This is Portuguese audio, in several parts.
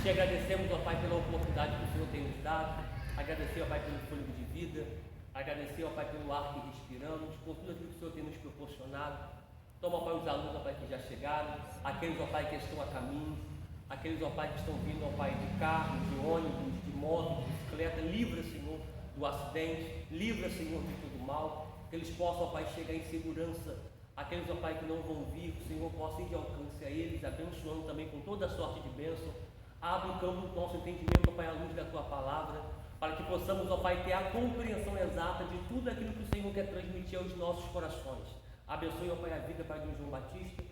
Te agradecemos, ó Pai, pela oportunidade que o Senhor tem nos dado. Agradecer, ó Pai, pelo fôlego de vida. Agradecer, ó Pai, pelo ar que respiramos, por tudo aquilo que o Senhor tem nos proporcionado. Toma, ó Pai, os alunos, ó Pai, que já chegaram, aqueles, ó Pai, que estão a caminho, aqueles, ó Pai, que estão vindo, ó Pai, de carro, de ônibus, de moto, de bicicleta. Livra, Senhor, do acidente. Livra, Senhor, de todo mal. Que eles possam, ó Pai, chegar em segurança. Aqueles, ó Pai, que não vão vir, que o Senhor possa ir de alcance a eles, abençoando também com toda a sorte de bênção. Abre o campo do nosso entendimento, ó Pai, à luz da Tua Palavra, para que possamos, ó Pai, ter a compreensão exata de tudo aquilo que o Senhor quer transmitir aos nossos corações. Abençoe, ó Pai, a vida, Pai, do João Batista,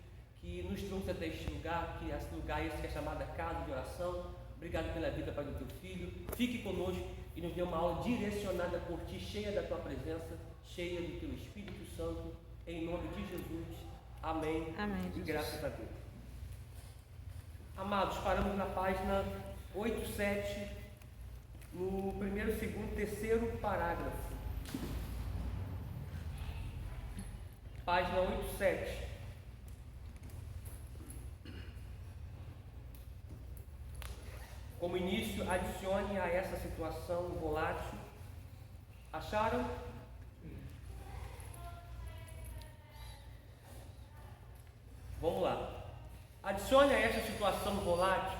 que nos trouxe até este lugar, que esse lugar esse que é chamado casa de oração. Obrigado pela vida, Pai, do Teu Filho. Fique conosco e nos dê uma aula direcionada por Ti, cheia da Tua presença, cheia do Teu Espírito Santo, em nome de Jesus. Amém. Amém, E Jesus. graças a Deus. Amados, paramos na página 87, no primeiro, segundo, terceiro parágrafo. Página 87. Como início, adicione a essa situação volátil. Acharam? Vamos lá. Adicione a essa situação volátil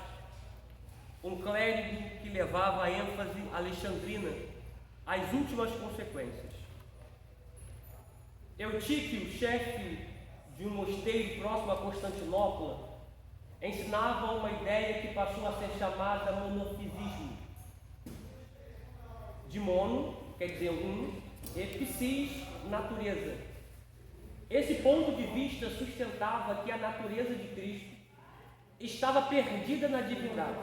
um clérigo que levava a ênfase alexandrina às últimas consequências. Eutíquio, chefe de um mosteiro próximo a Constantinopla, ensinava uma ideia que passou a ser chamada monofisismo. De mono, quer dizer um, e psis, natureza. Esse ponto de vista sustentava que a natureza de Cristo estava perdida na divindade,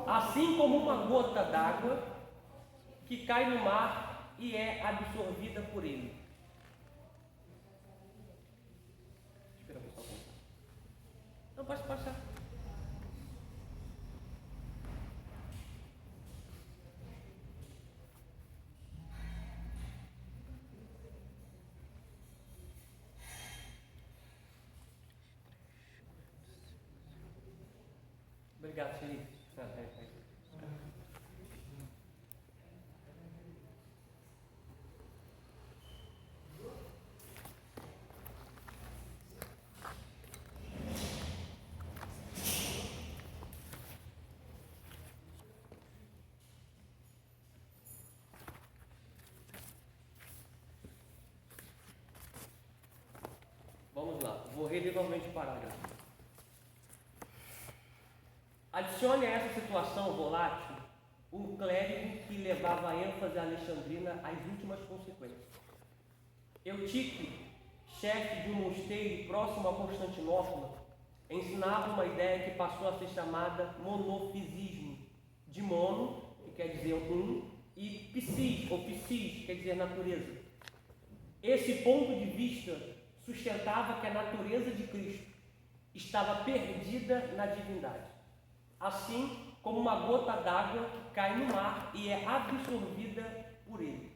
assim como uma gota d'água que cai no mar e é absorvida por ele. Espera o pessoal contar. Não, pode passar. Obrigado, Felipe. Vamos lá, vou reler novamente o parágrafo. Adicione a essa situação volátil um clérigo que levava a ênfase alexandrina às últimas consequências. Eutíquio, chefe de um mosteiro próximo a Constantinopla, ensinava uma ideia que passou a ser chamada monofisismo, de mono, que quer dizer um, e psis, ou psis, quer dizer natureza. Esse ponto de vista sustentava que a natureza de Cristo estava perdida na divindade, assim como uma gota d'água que cai no mar e é absorvida por ele.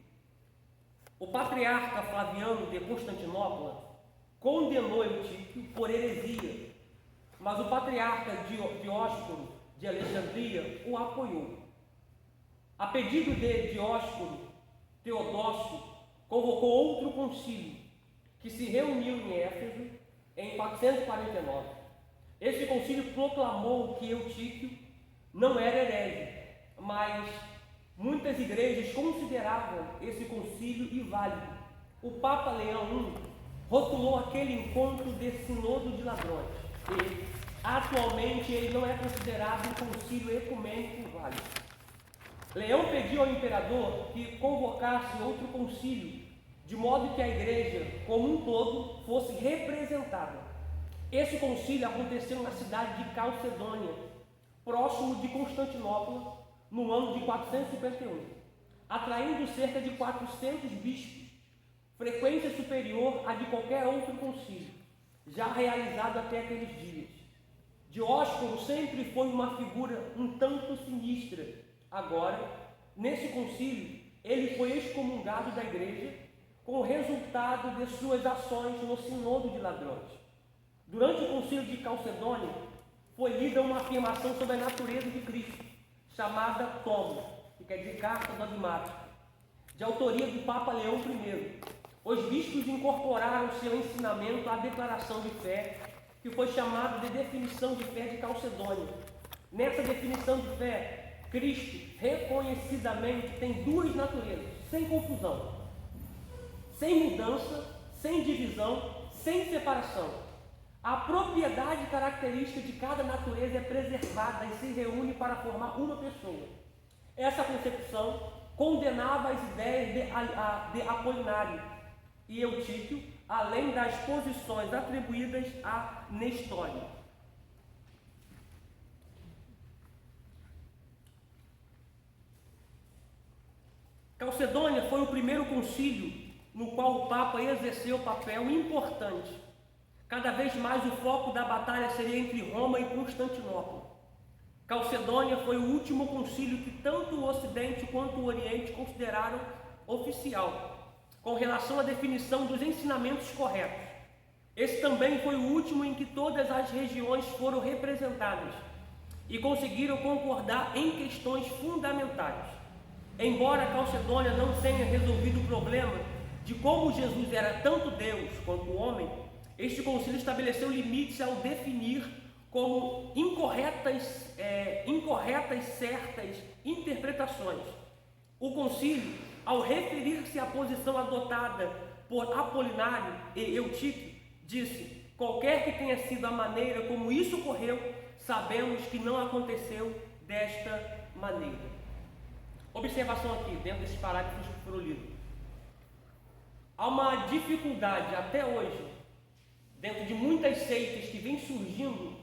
O patriarca Flaviano de Constantinopla condenou Eutíquio por heresia, mas o patriarca Dióscoro de Alexandria o apoiou. A pedido de Dióscoro, Teodócio convocou outro concílio, que se reuniu em Éfeso em 449. Esse concílio proclamou que Eutíquio não era herege, mas muitas igrejas consideravam esse concílio inválido. O Papa Leão I rotulou aquele encontro de sinodo de ladrões e, atualmente, ele não é considerado um concílio ecumênico válido. Leão pediu ao imperador que convocasse outro concílio, de modo que a igreja, como um todo, fosse representada. Esse concílio aconteceu na cidade de Calcedônia, próximo de Constantinopla, no ano de 451, atraindo cerca de 400 bispos, frequência superior à de qualquer outro concílio, já realizado até aqueles dias. Dióscoro sempre foi uma figura um tanto sinistra. Agora, nesse concílio, ele foi excomungado da igreja com o resultado de suas ações no sinodo de ladrões. Durante o concílio de Calcedônia, foi reunida uma afirmação sobre a natureza de Cristo, chamada Tomo, que quer dizer carta dogmática, de autoria do Papa Leão I. Os bispos incorporaram seu ensinamento à declaração de fé, que foi chamada de definição de fé de Calcedônia. Nessa definição de fé, Cristo reconhecidamente tem duas naturezas, sem confusão, sem mudança, sem divisão, sem separação. A propriedade característica de cada natureza é preservada e se reúne para formar uma pessoa. Essa concepção condenava as ideias de Apolinário e Eutíquio, além das posições atribuídas a Nestório. Calcedônia foi o primeiro concílio no qual o Papa exerceu papel importante. Cada vez mais o foco da batalha seria entre Roma e Constantinopla. Calcedônia foi o último concílio que tanto o Ocidente quanto o Oriente consideraram oficial, com relação à definição dos ensinamentos corretos. Esse também foi o último em que todas as regiões foram representadas e conseguiram concordar em questões fundamentais. Embora Calcedônia não tenha resolvido o problema de como Jesus era tanto Deus quanto homem, este concílio estabeleceu limites ao definir como incorretas certas interpretações. O concílio, ao referir-se à posição adotada por Apolinário e Eutíquio, disse: qualquer que tenha sido a maneira como isso ocorreu, sabemos que não aconteceu desta maneira. Observação aqui, dentro desses parágrafos que foram lidos. Há uma dificuldade até hoje, dentro de muitas seitas que vêm surgindo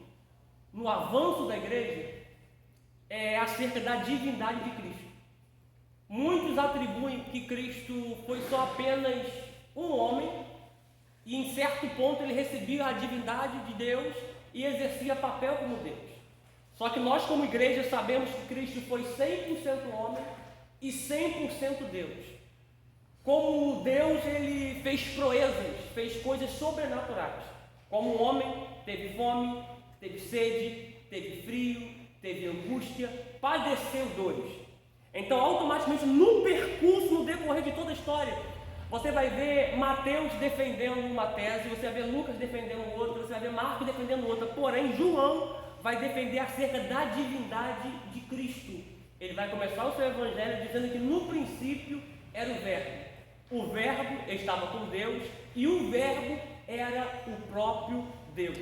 no avanço da igreja, acerca da divindade de Cristo. Muitos atribuem que Cristo foi só apenas um homem e em certo ponto ele recebia a divindade de Deus e exercia papel como Deus. Só que nós como igreja sabemos que Cristo foi 100% homem e 100% Deus. Como Deus, ele fez proezas, fez coisas sobrenaturais. Como homem, teve fome, teve sede, teve frio, teve angústia, padeceu dores. Então, automaticamente, no percurso, no decorrer de toda a história, você vai ver Mateus defendendo uma tese, você vai ver Lucas defendendo outra, você vai ver Marcos defendendo outra. Porém, João vai defender acerca da divindade de Cristo. Ele vai começar o seu evangelho dizendo que no princípio era o Verbo. O Verbo estava com Deus e o Verbo era o próprio Deus.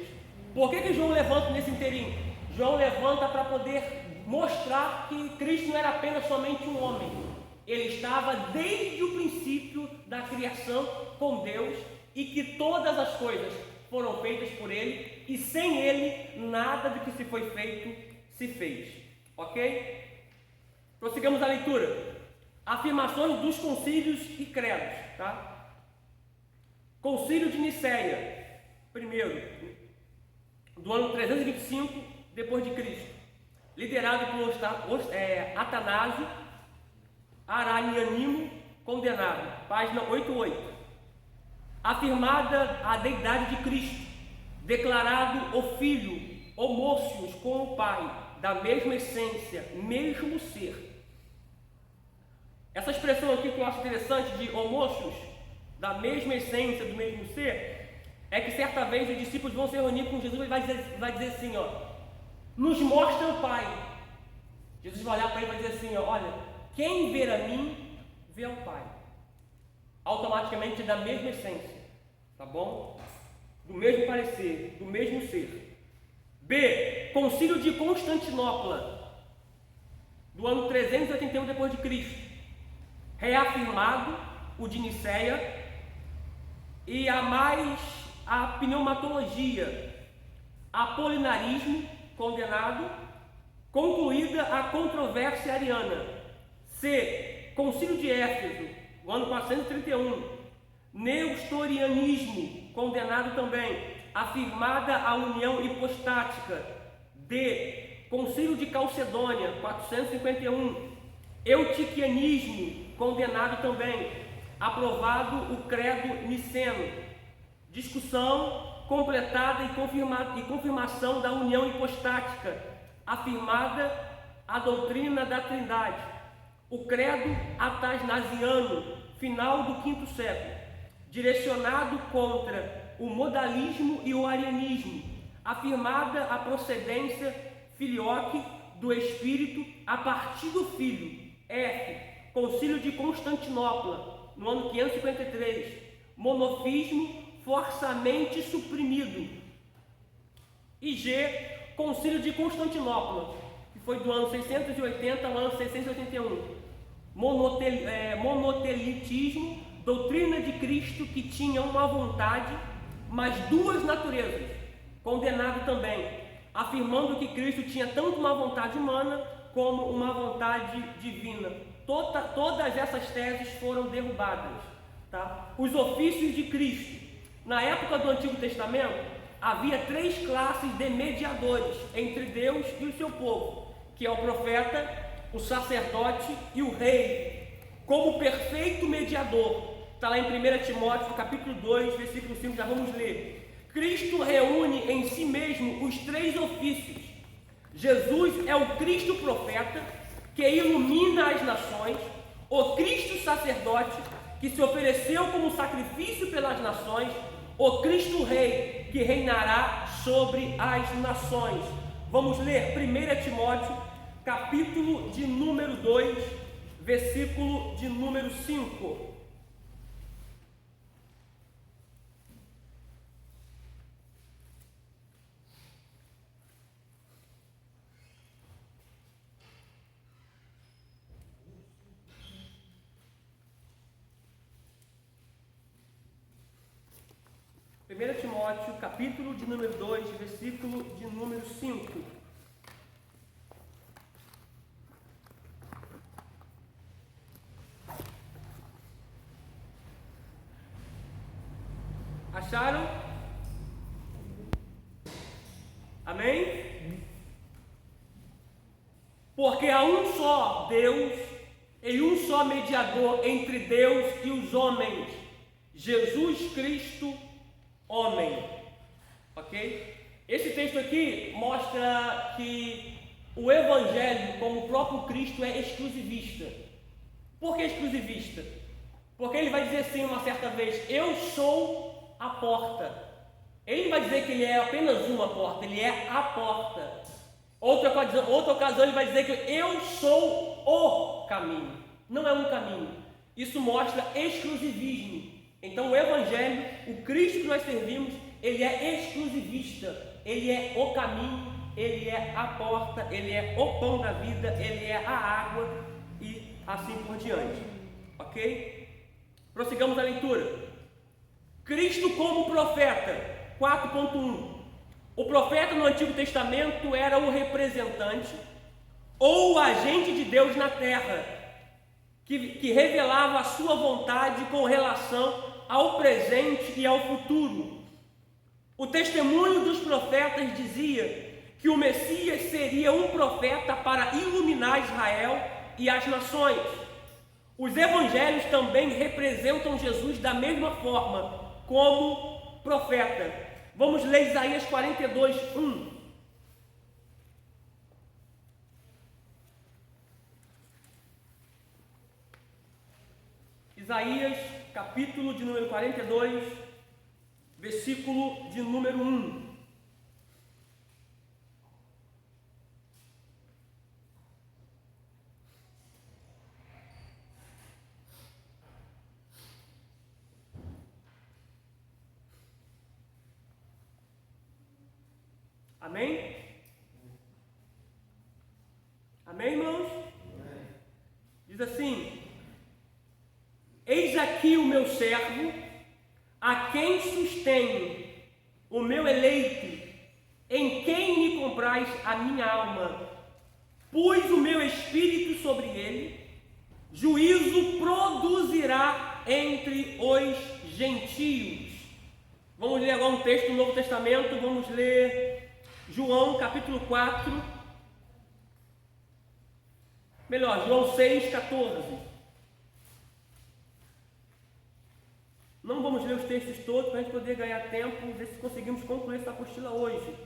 Por que João levanta nesse inteirinho? João levanta para poder mostrar que Cristo não era apenas somente um homem. Ele estava desde o princípio da criação com Deus e que todas as coisas foram feitas por Ele e sem Ele nada do que se foi feito se fez. Ok? Prossigamos a leitura. Afirmações dos concílios e credos, tá? Concílio de Nicéia, primeiro, do ano 325 depois de Cristo, liderado por Atanásio Aranianimo, condenado, página 88. Afirmada a deidade de Cristo, declarado o Filho, homócios com o Pai, da mesma essência, mesmo ser. Essa expressão aqui que eu acho interessante de homócios, da mesma essência, do mesmo ser, é que certa vez os discípulos vão se reunir com Jesus e vai dizer assim, ó, nos mostra o Pai. Jesus vai olhar para ele e vai dizer assim, ó, olha, quem ver a mim, vê ao Pai. Automaticamente da mesma essência, tá bom? Do mesmo parecer, do mesmo ser. B. Concílio de Constantinopla, do ano 381 depois de Cristo. Reafirmado o de Nicéia e a pneumatologia, apolinarismo, condenado, concluída a controvérsia ariana. C. Concílio de Éfeso, o ano 431, Nestorianismo, condenado também, afirmada a união hipostática. D. Concílio de Calcedônia, 451, Eutiquianismo, condenado também, aprovado o credo niceno. Discussão completada e confirmação da união hipostática, afirmada a doutrina da Trindade. O credo atanasiano, final do V século, direcionado contra o modalismo e o arianismo, afirmada a procedência filioque do Espírito a partir do Filho. F. Concílio de Constantinopla, no ano 553, monofismo forçamente suprimido. E G. Concílio de Constantinopla, que foi do ano 680 ao ano 681, monotelitismo, doutrina de Cristo que tinha uma vontade, mas duas naturezas, condenado também, afirmando que Cristo tinha tanto uma vontade humana como uma vontade divina. Todas essas teses foram derrubadas. Tá? Os ofícios de Cristo. Na época do Antigo Testamento, havia três classes de mediadores entre Deus e o seu povo, que é o profeta, o sacerdote e o rei, como perfeito mediador. Está lá em 1 Timóteo, capítulo 2, versículo 5, já vamos ler. Cristo reúne em si mesmo os três ofícios. Jesus é o Cristo profeta, que ilumina as nações, o Cristo sacerdote, que se ofereceu como sacrifício pelas nações, o Cristo rei, que reinará sobre as nações. Vamos ler 1 Timóteo, capítulo de número 2, versículo de número 5. Timóteo, capítulo de número 2, versículo de número 5. Acharam? Amém? Porque há um só Deus e um só mediador entre Deus e os homens, Jesus Cristo, homem. Ok? Esse texto aqui mostra que o Evangelho, como o próprio Cristo, é exclusivista. Por que exclusivista? Porque ele vai dizer assim uma certa vez: eu sou a porta. Ele não vai dizer que ele é apenas uma porta, ele é a porta. Outra ocasião ele vai dizer que eu sou o caminho. Não é um caminho. Isso mostra exclusivismo. Então o Evangelho, o Cristo que nós servimos, ele é exclusivista. Ele é o caminho, ele é a porta, ele é o pão da vida, ele é a água e assim por diante. Ok? Prossigamos a leitura. Cristo como profeta, 4.1. O profeta no Antigo Testamento era o representante ou o agente de Deus na terra, que revelava a sua vontade com relação ao presente e ao futuro. O testemunho dos profetas dizia que o Messias seria um profeta para iluminar Israel e as nações. Os evangelhos também representam Jesus da mesma forma, como profeta. Vamos ler Isaías 42, 1. Isaías, capítulo de número 42, versículo de número 1. Amém? Amém, irmãos? Amém. Diz assim: eis aqui o meu servo, a quem sustenho, o meu eleito, em quem me comprais a minha alma. Pus o meu espírito sobre ele, juízo produzirá entre os gentios. Vamos ler agora um texto do Novo Testamento, vamos ler João capítulo 4, João 6, 14. Não vamos ler os textos todos para a gente poder ganhar tempo e ver se conseguimos concluir essa apostila hoje.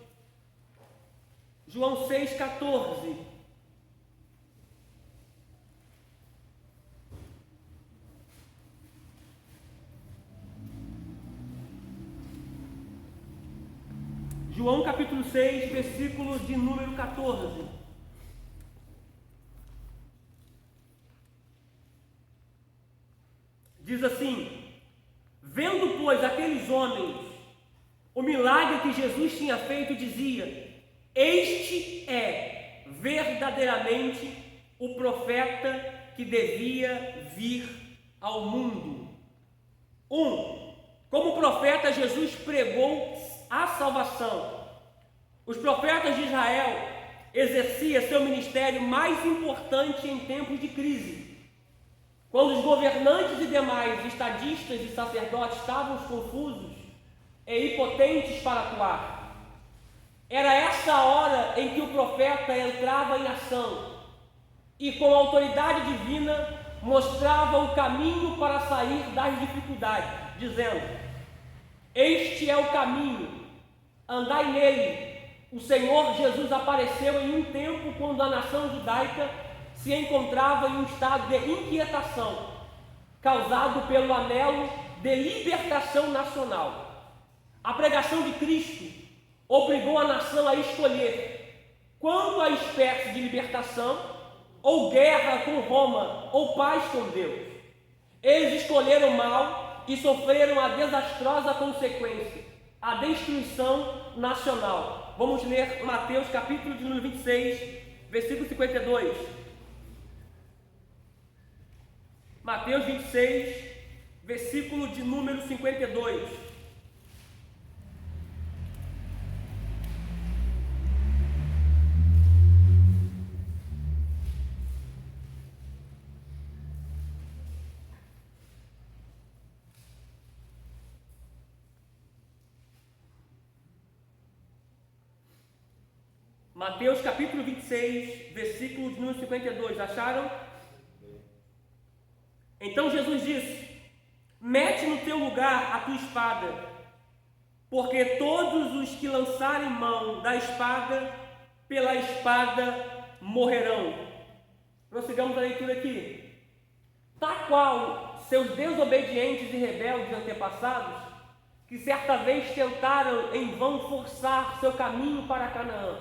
João 6,14. João capítulo 6, versículo de número 14. Diz assim: vendo, pois, aqueles homens o milagre que Jesus tinha feito, dizia: este é verdadeiramente o profeta que devia vir ao mundo. Como profeta, Jesus pregou a salvação. Os profetas de Israel exerciam seu ministério mais importante em tempos de crise. Quando os governantes e demais estadistas e sacerdotes estavam confusos e impotentes para atuar, era essa hora em que o profeta entrava em ação e, com autoridade divina, mostrava o caminho para sair das dificuldades, dizendo: este é o caminho, andai nele. O Senhor Jesus apareceu em um tempo quando a nação judaica se encontrava em um estado de inquietação, causado pelo anelo de libertação nacional. A pregação de Cristo obrigou a nação a escolher quanto à espécie de libertação, ou guerra com Roma, ou paz com Deus. Eles escolheram mal e sofreram a desastrosa consequência, a destruição nacional. Vamos ler Mateus capítulo de número 26, versículo 52. Mateus 26, versículo de número 52. Mateus capítulo 26, versículo de número 52. Acharam? Então Jesus disse: mete no teu lugar a tua espada, porque todos os que lançarem mão da espada, pela espada morrerão. Prossigamos a leitura aqui. Tal qual seus desobedientes e rebeldes antepassados, que certa vez tentaram em vão forçar seu caminho para Canaã.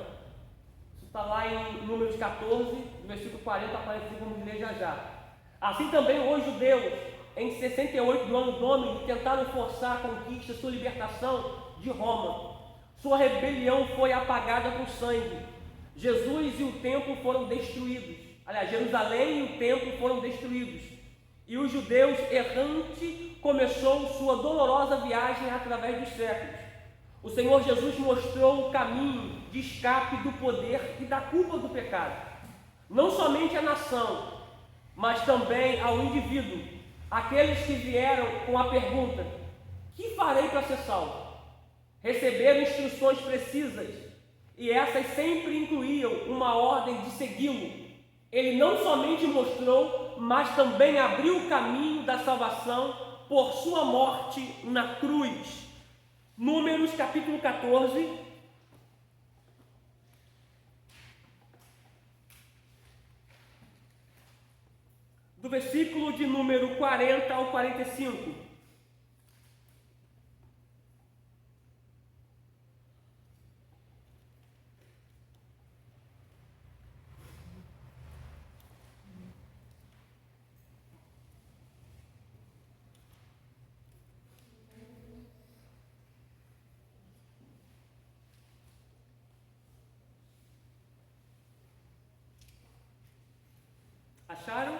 Isso está lá em Números 14, versículo 40 a 45, vamos ler já já. Assim também os judeus, em 68 do ano Domini, tentaram forçar a conquista, sua libertação de Roma. Sua rebelião foi apagada com sangue. Jesus e o templo foram destruídos. Aliás, Jerusalém e o templo foram destruídos. E os judeus errantes começou sua dolorosa viagem através dos séculos. O Senhor Jesus mostrou o caminho de escape do poder e da culpa do pecado. Não somente à nação, mas também ao indivíduo, aqueles que vieram com a pergunta: que farei para ser salvo? Receberam instruções precisas, e essas sempre incluíam uma ordem de segui-lo. Ele não somente mostrou, mas também abriu o caminho da salvação por sua morte na cruz. Números capítulo 14, do versículo de número 40 ao 45. Acharam?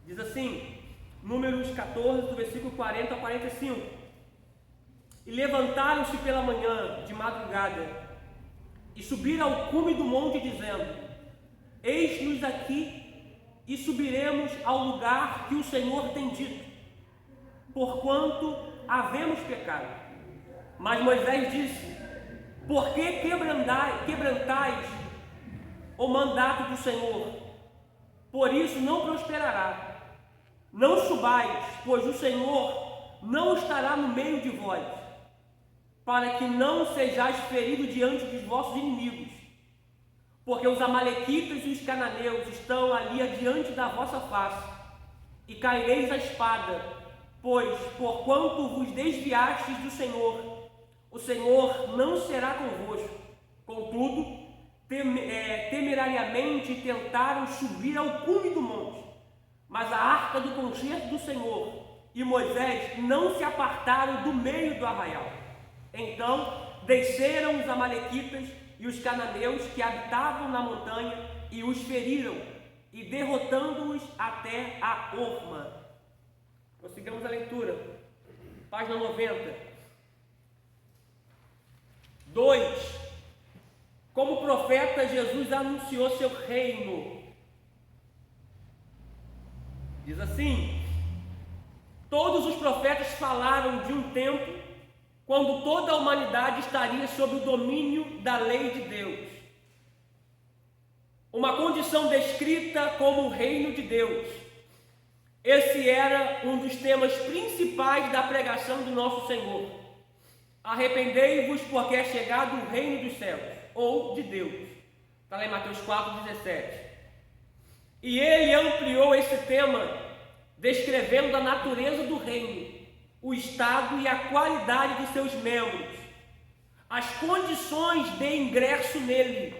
Diz assim, Números 14, do versículo 40 ao 45. E levantaram-se pela manhã, de madrugada, e subiram ao cume do monte, dizendo: eis-nos aqui, e subiremos ao lugar que o Senhor tem dito, porquanto havemos pecado. Mas Moisés disse: por que quebrantais o mandato do Senhor? Por isso não prosperará. Não subais, pois o Senhor não estará no meio de vós, para que não sejais feridos diante dos vossos inimigos, porque os amalequitas e os cananeus estão ali adiante da vossa face, e caireis a espada, pois, porquanto vos desviastes do Senhor, o Senhor não será convosco. Contudo, temerariamente tentaram subir ao cume do monte, mas a arca do concerto do Senhor e Moisés não se apartaram do meio do arraial. Então desceram os amalequitas e os cananeus que habitavam na montanha e os feriram, e derrotando-os até a Orma. Prossigamos a leitura. Página 90. 2. Como profeta, Jesus anunciou seu reino. Diz assim: todos os profetas falaram de um tempo quando toda a humanidade estaria sob o domínio da lei de Deus. Uma condição descrita como o reino de Deus. Esse era um dos temas principais da pregação do nosso Senhor. Arrependei-vos, porque é chegado o reino dos céus, ou de Deus. Está lá em Mateus 4,17. E ele ampliou esse tema, descrevendo a natureza do reino, o estado e a qualidade de seus membros, as condições de ingresso nele,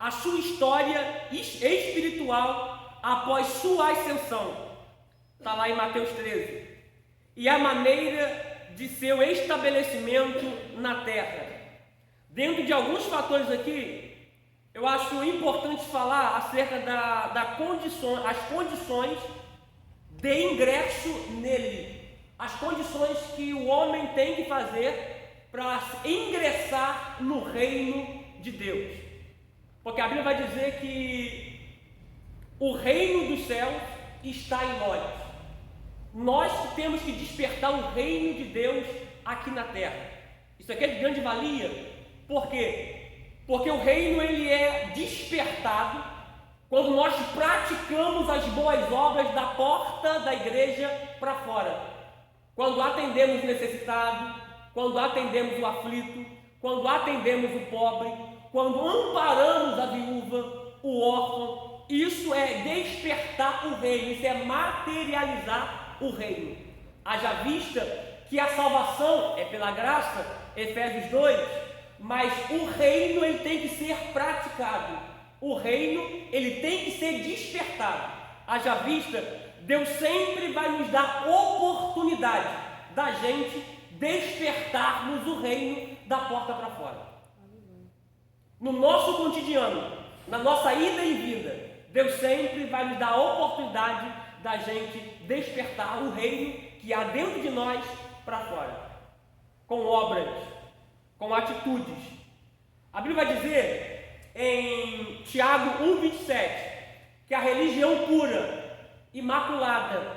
a sua história espiritual após sua ascensão. Está lá em Mateus 13. E a maneira de seu estabelecimento na terra. Dentro de alguns fatores aqui, eu acho importante falar acerca das condições de ingresso nele. As condições que o homem tem que fazer para ingressar no reino de Deus. Porque a Bíblia vai dizer que o reino dos céus está em nós. Nós temos que despertar o reino de Deus aqui na terra. Isso aqui é de grande valia. Por quê? Porque o reino ele é despertado quando nós praticamos as boas obras da porta da igreja para fora. Quando atendemos o necessitado, quando atendemos o aflito, quando atendemos o pobre, quando amparamos a viúva, o órfão. Isso é despertar o reino, isso é materializar o reino. Haja vista que a salvação é pela graça, Efésios 2, mas o reino ele tem que ser praticado. O reino ele tem que ser despertado. Haja vista, Deus sempre vai nos dar oportunidade da gente despertarmos o reino da porta para fora. No nosso cotidiano, na nossa ida e vinda, Deus sempre vai nos dar a oportunidade da gente despertar o reino que há dentro de nós para fora, com obras, com atitudes. A Bíblia vai dizer em Tiago 1,27 que a religião pura, imaculada,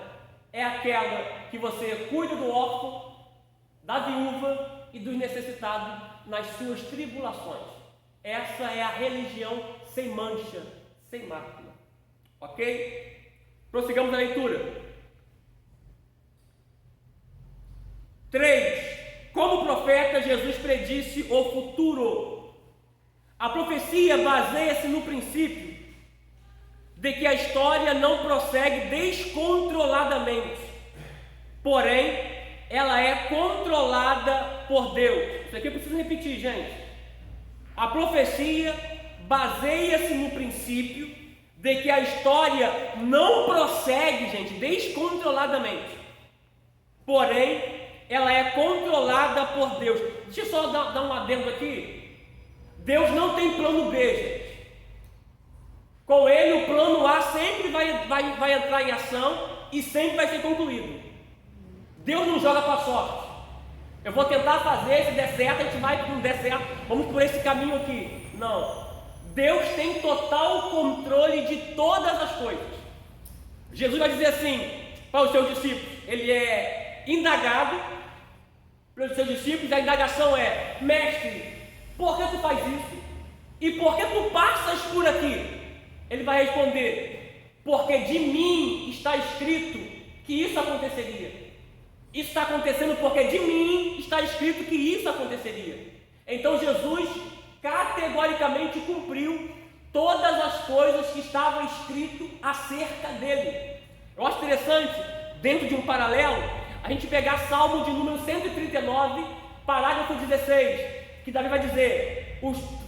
é aquela que você cuida do órfão, da viúva e dos necessitados nas suas tribulações. Essa é a religião sem mancha, sem mácula. Ok? Prossigamos a leitura. 3. Como profeta, Jesus predisse o futuro. A profecia baseia-se no princípio de que a história não prossegue descontroladamente, porém, ela é controlada por Deus. Isso aqui eu preciso repetir, gente. A profecia baseia-se no princípio de que a história não prossegue, gente, descontroladamente, porém, ela é controlada por Deus. Deixa eu só dar um adendo aqui. Deus não tem plano B, gente. Com ele o plano A sempre vai entrar em ação e sempre vai ser concluído. Deus não joga para a sorte. Eu vou tentar fazer, se der certo, a gente vai, se não der certo, vamos por esse caminho aqui. Não. Deus tem total controle de todas as coisas. Jesus vai dizer assim para os seus discípulos, ele é indagado pelos seus discípulos, a indagação é: mestre, por que tu faz isso? E por que tu passas por aqui? Ele vai responder: porque de mim está escrito que isso aconteceria. Isso está acontecendo porque de mim está escrito que isso aconteceria. Então Jesus categoricamente cumpriu todas as coisas que estavam escrito acerca dele. Eu acho interessante, dentro de um paralelo, a gente pegar Salmo de número 139, parágrafo 16, que Davi vai dizer: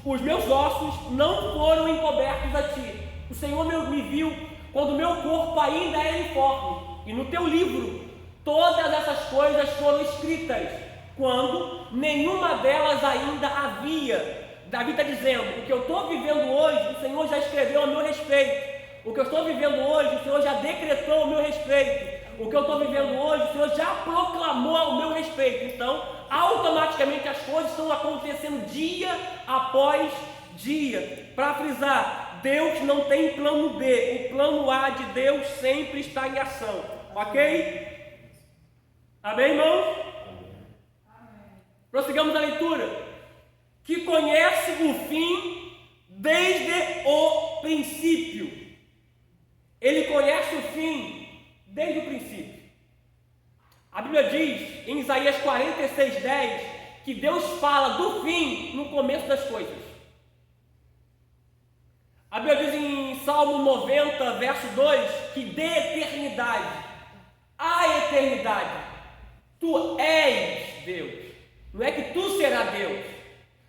os meus ossos não foram encobertos a ti. O Senhor me viu quando meu corpo ainda era informe, e no teu livro todas essas coisas foram escritas, quando nenhuma delas ainda havia. Davi está dizendo: o que eu estou vivendo hoje, o Senhor já escreveu a meu respeito. O que eu estou vivendo hoje, o Senhor já decretou ao meu respeito. O que eu estou vivendo hoje, o Senhor já proclamou ao meu respeito. Então, automaticamente as coisas estão acontecendo dia após dia. Para frisar, Deus não tem plano B. O plano A de Deus sempre está em ação. Ok? Amém, irmãos? Prossigamos a leitura. Que conhece o fim desde o princípio. Ele conhece o fim desde o princípio. A Bíblia diz em Isaías 46:10 que Deus fala do fim no começo das coisas. A Bíblia diz em Salmo 90, verso 2, que de eternidade a eternidade tu és Deus. Não é que tu serás Deus.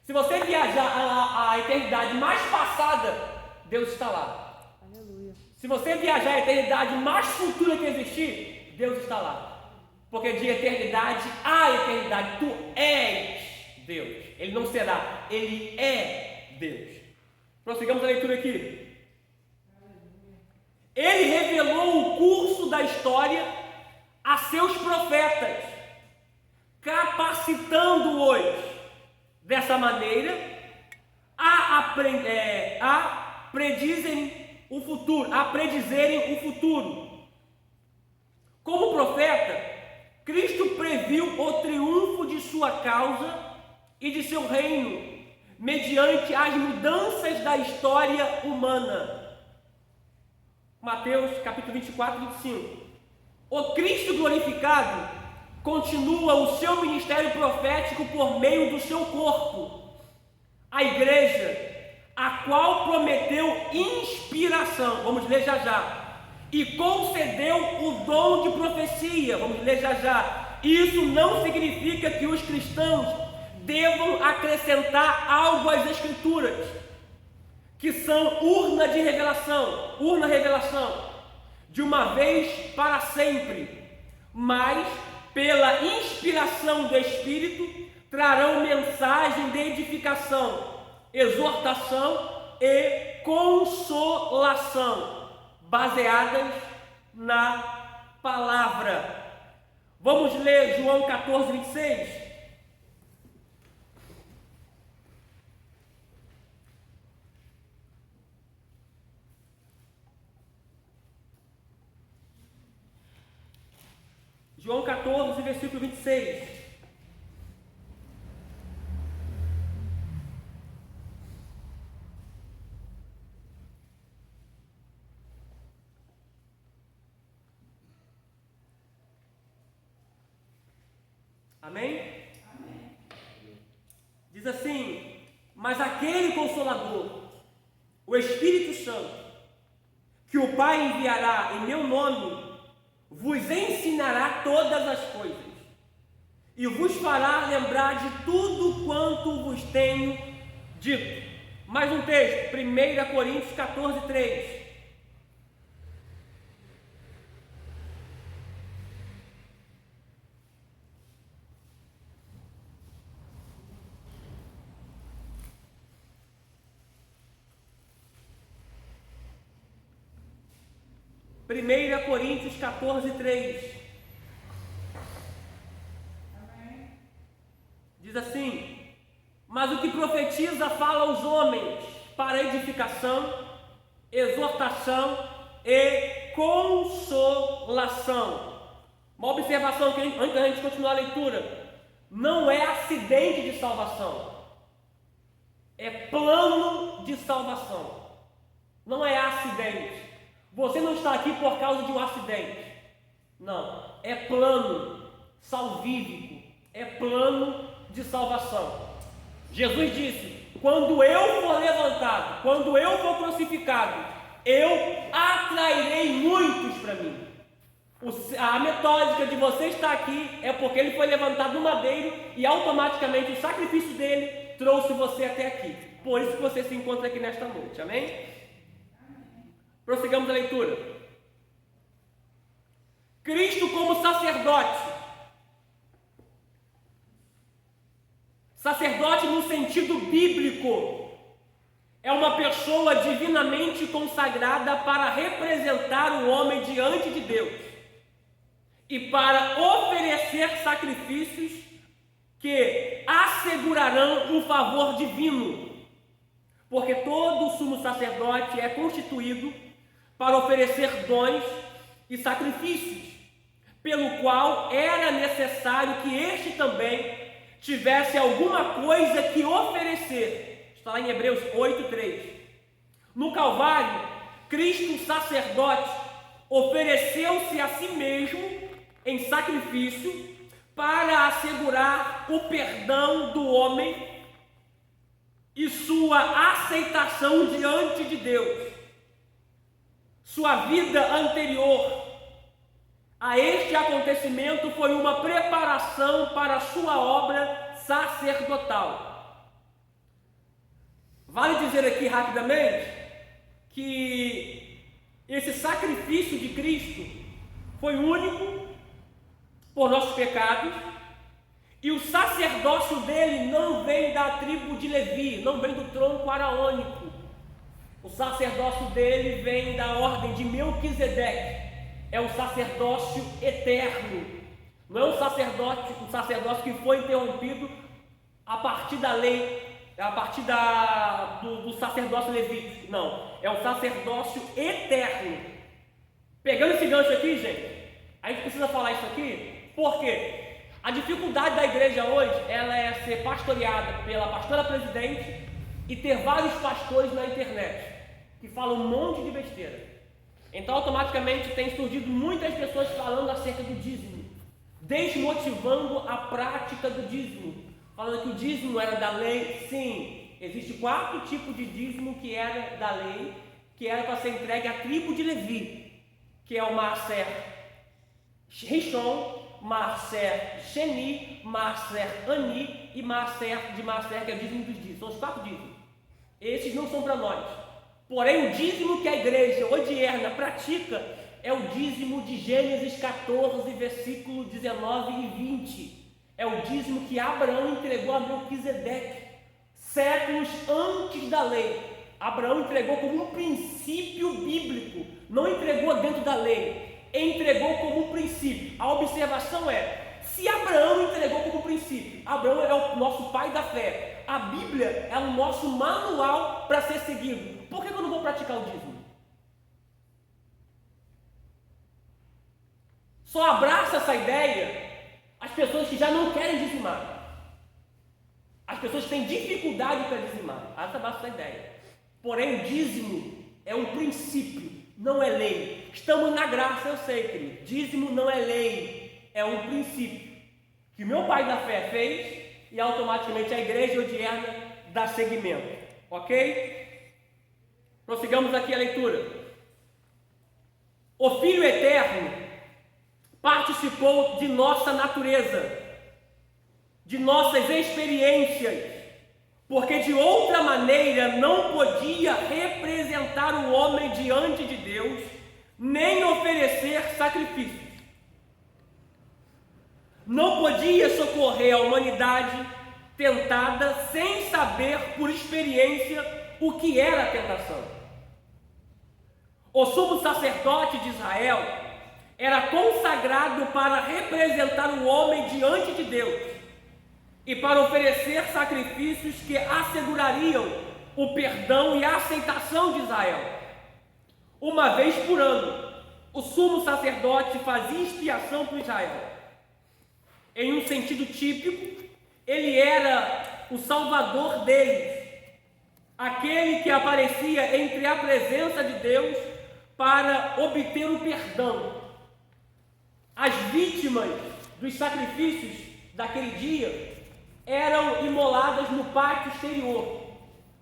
Se você viajar a eternidade mais passada, Deus está lá. Aleluia. Se você viajar a eternidade mais futura que existir, Deus está lá. Porque de eternidade a eternidade, tu és Deus. Ele não será, ele é Deus. Prossigamos a leitura aqui. Ele revelou o curso da história a seus profetas, capacitando-os dessa maneira a predizerem o futuro. Como profeta, Cristo previu o triunfo de sua causa e de seu reino mediante as mudanças da história humana. Mateus capítulo 24, 25. O Cristo glorificado continua o seu ministério profético por meio do seu corpo, a igreja, a qual prometeu inspiração, vamos ler já já, e concedeu o dom de profecia, vamos ler já já. Isso não significa que os cristãos devam acrescentar algo às Escrituras, que são urna revelação, de uma vez para sempre, mas pela inspiração do Espírito trarão mensagem de edificação, exortação e consolação, baseadas na palavra. Vamos ler João 14, 26. João 14, versículo 26. Amém? Amém. Diz assim: mas aquele Consolador, o Espírito Santo, que o Pai enviará em meu nome, vos ensinará todas as coisas e vos fará lembrar de tudo quanto vos tenho dito. Mais um texto, 1 Coríntios 14, 3. Primeira Coríntios 14, 3. Amém. Diz assim: mas o que profetiza fala aos homens para edificação, exortação e consolação. Uma observação que antes da gente continuar a leitura: não é acidente de salvação, é plano de salvação. Não é acidente. Você não está aqui por causa de um acidente. Não, é plano. salvífico, é plano de salvação. Jesus disse: quando eu for levantado, quando eu for crucificado, eu atrairei muitos para mim. A metódica de você estar aqui é porque ele foi levantado no madeiro e automaticamente o sacrifício dele trouxe você até aqui. Por isso que você se encontra aqui nesta noite, amém? Prossigamos a leitura. Cristo como sacerdote. Sacerdote no sentido bíblico é uma pessoa divinamente consagrada para representar o homem diante de Deus e para oferecer sacrifícios que assegurarão um favor divino, porque todo sumo sacerdote é constituído para oferecer dons e sacrifícios, pelo qual era necessário que este também tivesse alguma coisa que oferecer. Está lá em Hebreus 8:3. No Calvário, Cristo sacerdote ofereceu-se a si mesmo em sacrifício para assegurar o perdão do homem e sua aceitação diante de Deus. Sua vida anterior a este acontecimento foi uma preparação para a sua obra sacerdotal. Vale dizer aqui rapidamente que esse sacrifício de Cristo foi único por nossos pecados, e o sacerdócio dele não vem da tribo de Levi, não vem do tronco araônico. O sacerdócio dele vem da ordem de Melquisedeque. É um sacerdócio eterno. Não é um sacerdócio que foi interrompido a partir da lei, a partir do sacerdócio levítico. Não, é um sacerdócio eterno. Pegando esse gancho aqui, gente, a gente precisa falar isso aqui, porque a dificuldade da igreja hoje, ela é ser pastoreada pela pastora presidente e ter vários pastores na internet que falam um monte de besteira. Então, automaticamente, tem surgido muitas pessoas falando acerca do dízimo, desmotivando a prática do dízimo, falando que o dízimo era da lei. Sim, existe 4 tipos de dízimo que era da lei, que era para ser entregue à tribo de Levi, que é o Maaser Rishon, Maaser Sheni, Maaser Ani e Maaser de Maaser, que é o dízimo dos dízimos. São os 4 dízimos. Esses não são para nós. Porém, o dízimo que a igreja odierna pratica é o dízimo de Gênesis 14, versículo 19 e 20. É o dízimo que Abraão entregou a Melquisedeque, séculos antes da lei. Abraão entregou como um princípio bíblico, não entregou dentro da lei, entregou como um princípio. A observação é, se Abraão entregou como princípio, Abraão é o nosso pai da fé, a Bíblia é o nosso manual para ser seguido. Por que eu não vou praticar o dízimo? Só abraça essa ideia as pessoas que já não querem dizimar. As pessoas que têm dificuldade para dizimar. Abraça essa ideia. Porém, o dízimo é um princípio, não é lei. Estamos na graça, eu sei, querido. Dízimo não é lei, é um princípio que meu pai da fé fez e automaticamente a igreja odierna dá seguimento. Ok? Prossigamos aqui a leitura. O Filho Eterno participou de nossa natureza, de nossas experiências, porque de outra maneira não podia representar o homem diante de Deus, nem oferecer sacrifícios. Não podia socorrer a humanidade tentada sem saber por experiência o que era a tentação. O sumo sacerdote de Israel era consagrado para representar o homem diante de Deus e para oferecer sacrifícios que assegurariam o perdão e a aceitação de Israel. Uma vez por ano, o sumo sacerdote fazia expiação por Israel. Em um sentido típico, ele era o salvador deles, aquele que aparecia entre a presença de Deus para obter o perdão. As vítimas dos sacrifícios daquele dia eram imoladas no pátio exterior.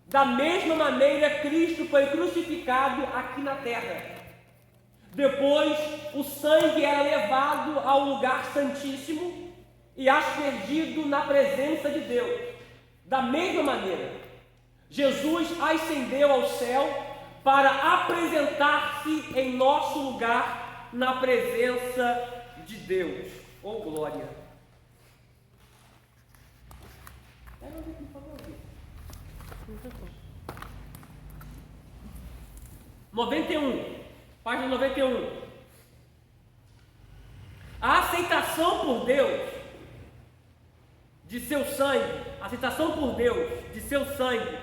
Da mesma maneira, Cristo foi crucificado aqui na terra. Depois, o sangue era levado ao lugar santíssimo e aspergido na presença de Deus. Da mesma maneira, Jesus ascendeu ao céu para apresentar-se em nosso lugar na presença de Deus. Oh, glória! Página 91. A aceitação por Deus de seu sangue, a aceitação por Deus de seu sangue,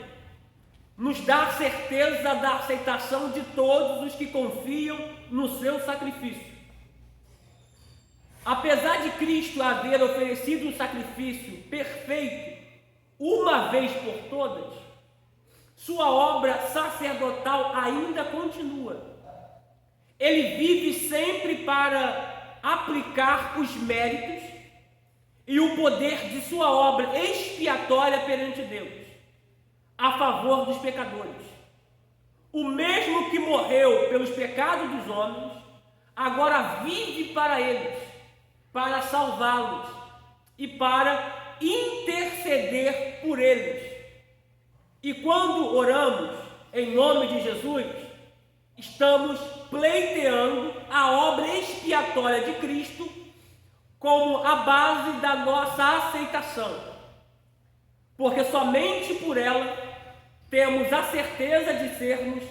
nos dá a certeza da aceitação de todos os que confiam no seu sacrifício. Apesar de Cristo haver oferecido um sacrifício perfeito uma vez por todas, sua obra sacerdotal ainda continua. Ele vive sempre para aplicar os méritos e o poder de sua obra expiatória perante Deus, a favor dos pecadores. O mesmo que morreu pelos pecados dos homens, agora vive para eles, para salvá-los e para interceder por eles. E quando oramos em nome de Jesus, estamos pleiteando a obra expiatória de Cristo como a base da nossa aceitação, porque somente por ela temos a certeza de sermos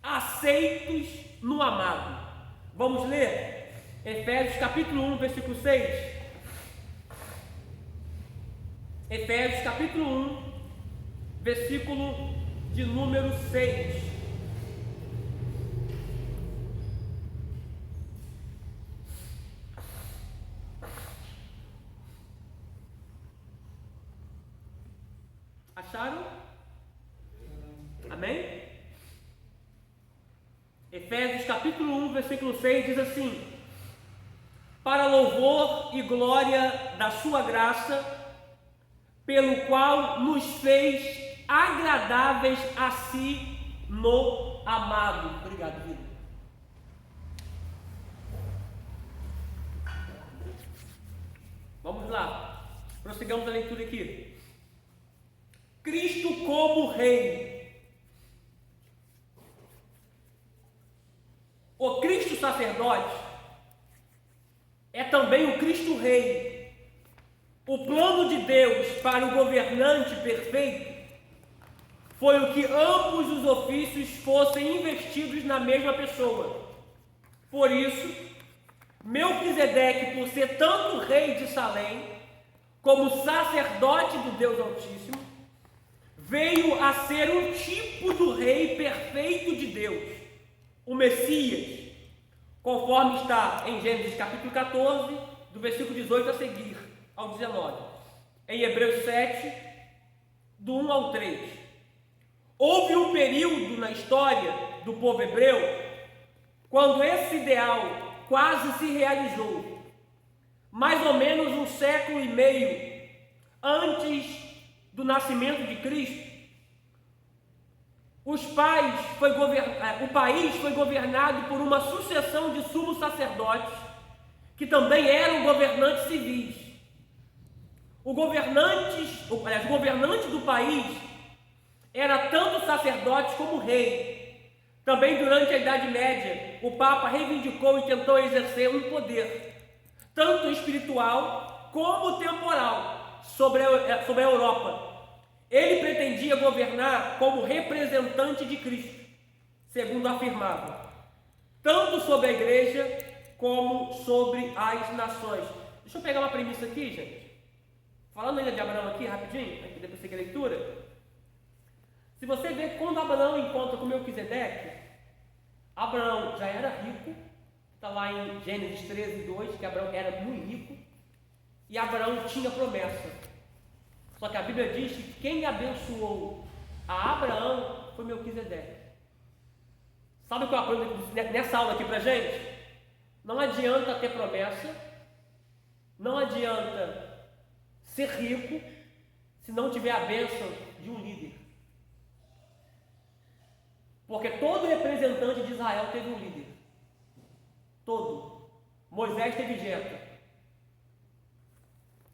aceitos no amado. Vamos ler Efésios capítulo 1, versículo 6. Efésios capítulo 1, versículo de número 6. Acharam? Amém? Efésios capítulo 1, versículo 6 diz assim: para louvor e glória da sua graça, pelo qual nos fez agradáveis a si no amado. Obrigado, vida. Vamos lá, prossigamos a leitura aqui. Cristo como Rei. O Cristo sacerdote é também o Cristo Rei. O plano de Deus para o governante perfeito foi o que ambos os ofícios fossem investidos na mesma pessoa. Por isso, Melquisedeque, por ser tanto rei de Salém, como sacerdote do Deus Altíssimo, veio a ser um tipo do rei perfeito de Deus, o Messias, conforme está em Gênesis capítulo 14, do versículo 18 a seguir ao 19, em Hebreus 7, do 1 ao 3. Houve um período na história do povo hebreu quando esse ideal quase se realizou, mais ou menos 1,5 séculos antes do nascimento de Cristo. O país foi governado por uma sucessão de sumos sacerdotes que também eram governantes civis. O governante do país era tanto sacerdote como rei. Também durante a Idade Média, o Papa reivindicou e tentou exercer um poder, tanto espiritual como temporal, sobre a Europa. Ele pretendia governar como representante de Cristo, segundo afirmava, tanto sobre a igreja como sobre as nações. Deixa eu pegar uma premissa aqui, gente. Falando ainda de Abraão aqui, rapidinho, aqui depois seguir a leitura. Se você ver quando Abraão encontra com Melquisedeque, Abraão já era rico, está lá em Gênesis 13, 2, que Abraão era muito rico, e Abraão tinha promessa. Só que a Bíblia diz que quem abençoou a Abraão foi Melquisedeque. Sabe o que eu aprendo nessa aula aqui pra gente? Não adianta ter promessa Não adianta ser rico se não tiver a bênção de um líder. Porque todo representante de Israel teve um líder. Todo. Moisés teve Jetro.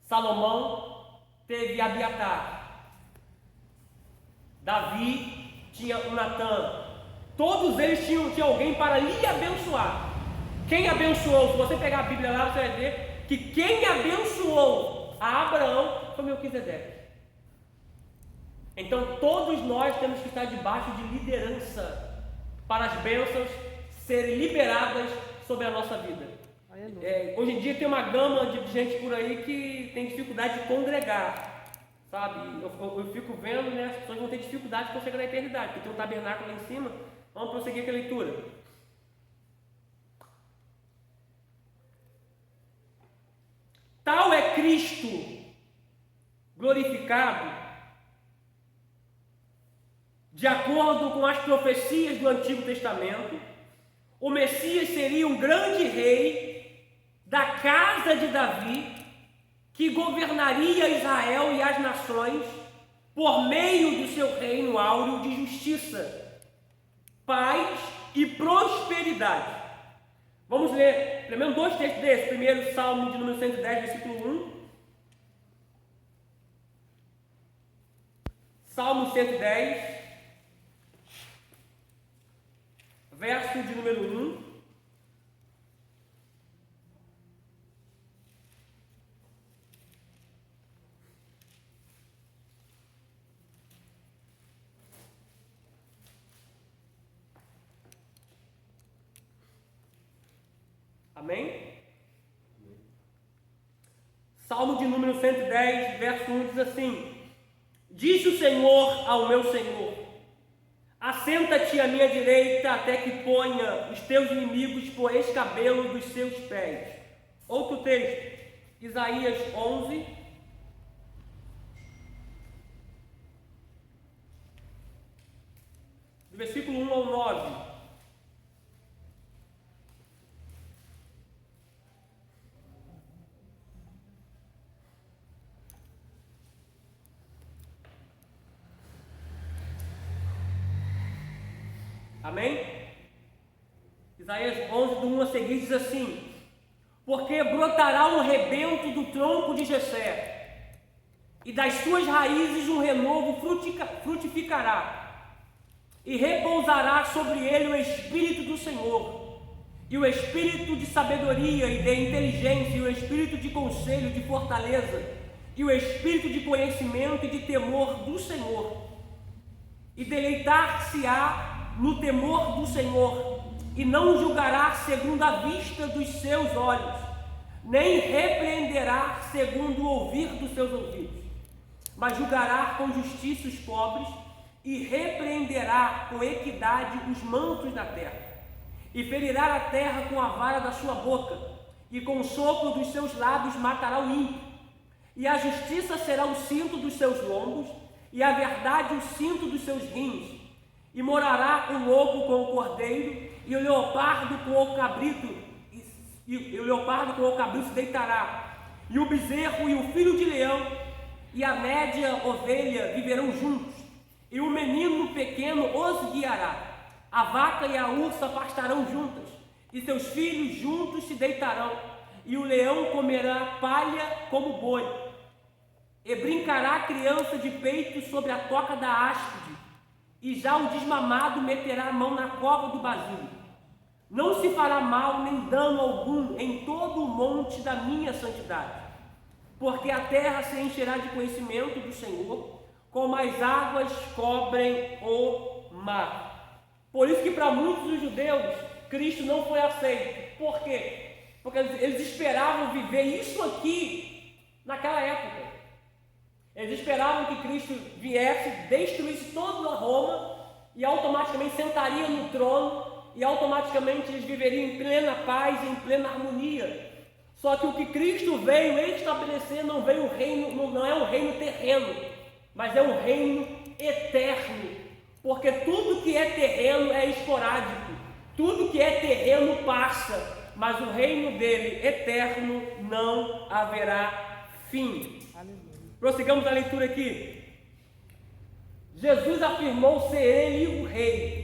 Salomão teve Abiatar. Davi tinha o Natã. Todos eles tinham alguém para lhe abençoar. Quem abençoou? Se você pegar a Bíblia lá, você vai ver que quem abençoou a Abraão foi Melquisedeque. Então todos nós temos que estar debaixo de liderança para as bênçãos serem liberadas sobre a nossa vida. Hoje em dia tem uma gama de gente por aí que tem dificuldade de congregar, sabe? Eu fico vendo, né? As pessoas vão ter dificuldade para chegar na eternidade, porque tem um tabernáculo lá em cima. Vamos prosseguir com a leitura. Tal é Cristo glorificado, de acordo com as profecias do Antigo Testamento. O Messias seria um grande rei da casa de Davi, que governaria Israel e as nações por meio do seu reino áureo de justiça, paz e prosperidade. Vamos ler primeiro dois textos desses. Primeiro, Salmo de número 110, versículo 1. Salmo 110, verso de número 1. Amém? Salmo de número 110, verso 1 diz assim: Disse o Senhor ao meu Senhor: Assenta-te à minha direita, até que ponha os teus inimigos por escabelo dos seus pés. Outro texto, Isaías 11, do versículo 1 ao 9. Amém? Isaías 11, do 1 a seguir, diz assim: Porque brotará um rebento do tronco de Jessé, e das suas raízes um renovo frutificará, e repousará sobre ele o Espírito do Senhor, e o Espírito de sabedoria e de inteligência, e o Espírito de conselho, de fortaleza, e o Espírito de conhecimento e de temor do Senhor. E deleitar-se-á no temor do Senhor, e não julgará segundo a vista dos seus olhos, nem repreenderá segundo o ouvir dos seus ouvidos, mas julgará com justiça os pobres, e repreenderá com equidade os mansos da terra, e ferirá a terra com a vara da sua boca, e com o sopro dos seus lábios matará o ímpio, e a justiça será o cinto dos seus lombos, e a verdade o cinto dos seus rins. E morará o lobo com o cordeiro, e o leopardo com o cabrito, e o leopardo com o cabrito se deitará, e o bezerro e o filho de leão, e a média ovelha viverão juntos, e o menino pequeno os guiará. A vaca e a ursa pastarão juntas, e seus filhos juntos se deitarão, e o leão comerá palha como boi, e brincará a criança de peito sobre a toca da áspide, e já o desmamado meterá a mão na cova do basílio. Não se fará mal nem dano algum em todo o monte da minha santidade, porque a terra se encherá de conhecimento do Senhor, como as águas cobrem o mar. Por isso que para muitos dos judeus, Cristo não foi aceito. Por quê? Porque eles esperavam viver isso aqui naquela época. Eles esperavam que Cristo viesse, destruísse toda a Roma e automaticamente sentaria no trono e automaticamente eles viveriam em plena paz e em plena harmonia. Só que o que Cristo veio estabelecer não veio um reino, não é um reino terreno, mas é um reino eterno. Porque tudo que é terreno é esporádico, tudo que é terreno passa, mas o reino dele eterno não haverá fim. Prossigamos a leitura aqui. Jesus afirmou ser ele o rei.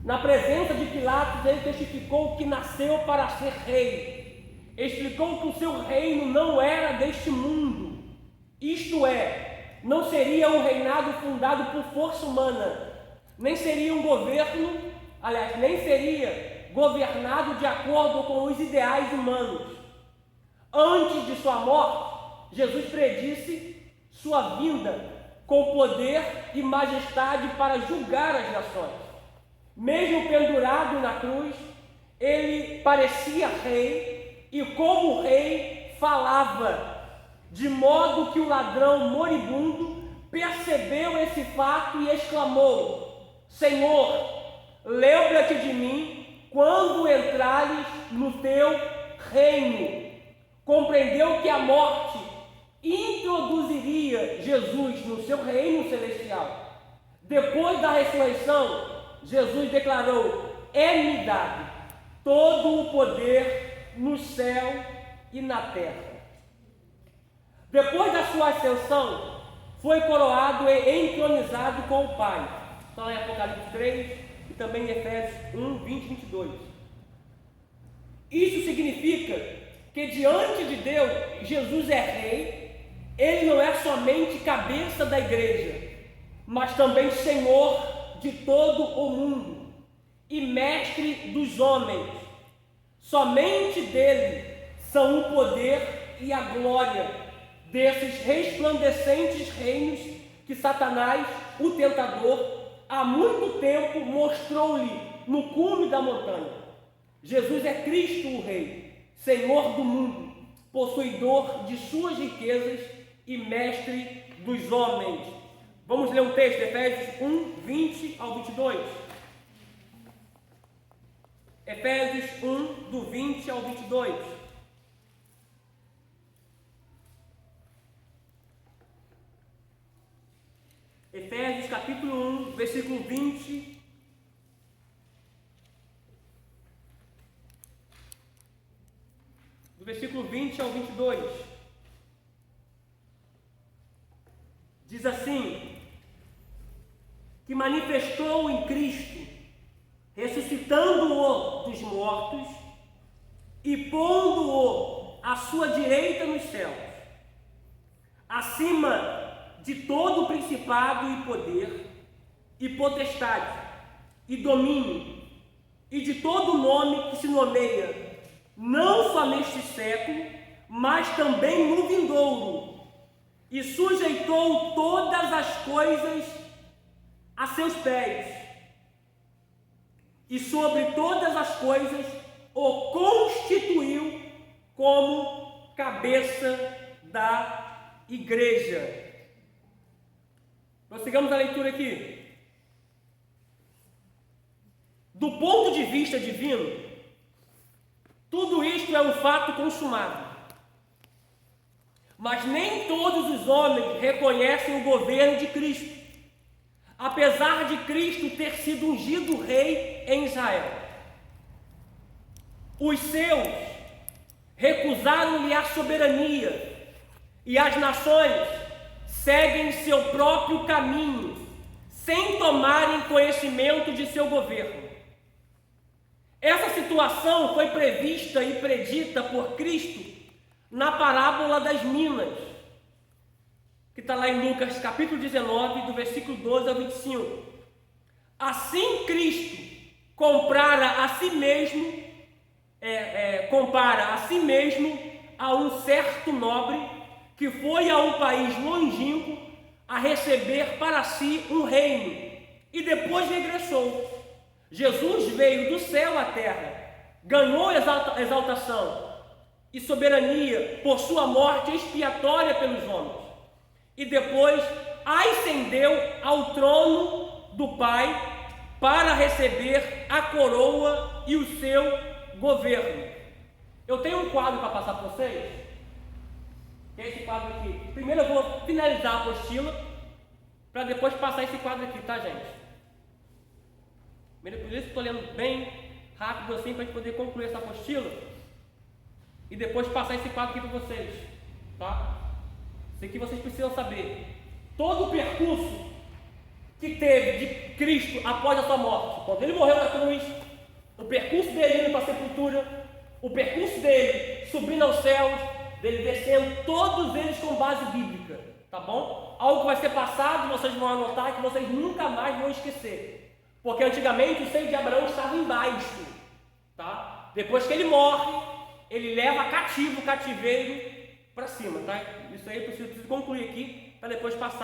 Na presença de Pilatos, ele testificou que nasceu para ser rei. Explicou que o seu reino não era deste mundo. Isto é, não seria um reinado fundado por força humana, nem seria um governo, aliás, nem seria governado de acordo com os ideais humanos. Antes de sua morte, Jesus predisse sua vinda com poder e majestade para julgar as nações. Mesmo pendurado na cruz, ele parecia rei e, como rei, falava, de modo que o ladrão moribundo percebeu esse fato e exclamou: Senhor, lembra-te de mim quando entrares no teu reino. Compreendeu que a morte introduziria Jesus no seu reino celestial. Depois da ressurreição, Jesus declarou: é-me dado todo o poder no céu e na terra. Depois da sua ascensão, foi coroado e entronizado com o Pai. Está em Apocalipse 3 e também em Efésios 1, 20 e 22. Isso significa que diante de Deus, Jesus é rei. Ele não é somente cabeça da igreja, mas também Senhor de todo o mundo e mestre dos homens. Somente dele são o poder e a glória desses resplandecentes reinos que Satanás, o tentador, há muito tempo mostrou-lhe no cume da montanha. Jesus é Cristo o Rei, Senhor do mundo, possuidor de suas riquezas e mestre dos homens. Vamos ler um texto, Efésios 1, 20 ao 22. Efésios 1, do 20 ao 22. Efésios capítulo 1, versículo 20. Do versículo 20 ao 22. Diz assim: que manifestou em Cristo, ressuscitando-o dos mortos e pondo-o à sua direita nos céus, acima de todo principado e poder, e potestade, e domínio, e de todo nome que se nomeia, não só neste século, mas também no vindouro, e sujeitou todas as coisas a seus pés, e sobre todas as coisas o constituiu como cabeça da igreja. Prossigamos a leitura aqui. Do ponto de vista divino, tudo isto é um fato consumado. Mas nem todos os homens reconhecem o governo de Cristo, apesar de Cristo ter sido ungido rei em Israel. Os seus recusaram-lhe a soberania, e as nações seguem seu próprio caminho, sem tomarem conhecimento de seu governo. Essa situação foi prevista e predita por Cristo na parábola das minas, que está lá em Lucas capítulo 19, do versículo 12 ao 25. Assim Cristo compara a si mesmo a um certo nobre que foi a um país longínquo a receber para si um reino e depois regressou. Jesus veio do céu à terra, ganhou exaltação e soberania por sua morte expiatória pelos homens, e depois ascendeu ao trono do Pai para receber a coroa e o seu governo. Eu tenho um quadro para passar para vocês. Esse quadro aqui. Primeiro eu vou finalizar a apostila, para depois passar esse quadro aqui, tá, gente? Por isso que estou lendo bem rápido assim para a gente poder concluir essa apostila e depois passar esse quadro aqui para vocês, tá? Isso aqui vocês precisam saber. Todo o percurso que teve de Cristo após a sua morte, quando ele morreu na cruz, o percurso dele indo para a sepultura, o percurso dele subindo aos céus, dele descendo, todos eles com base bíblica, tá bom? Algo que vai ser passado, vocês vão anotar, que vocês nunca mais vão esquecer, porque antigamente o seio de Abraão estava embaixo, tá? Depois que ele morre, ele leva cativo o cativeiro para cima, tá? Isso aí eu preciso concluir aqui, para depois passar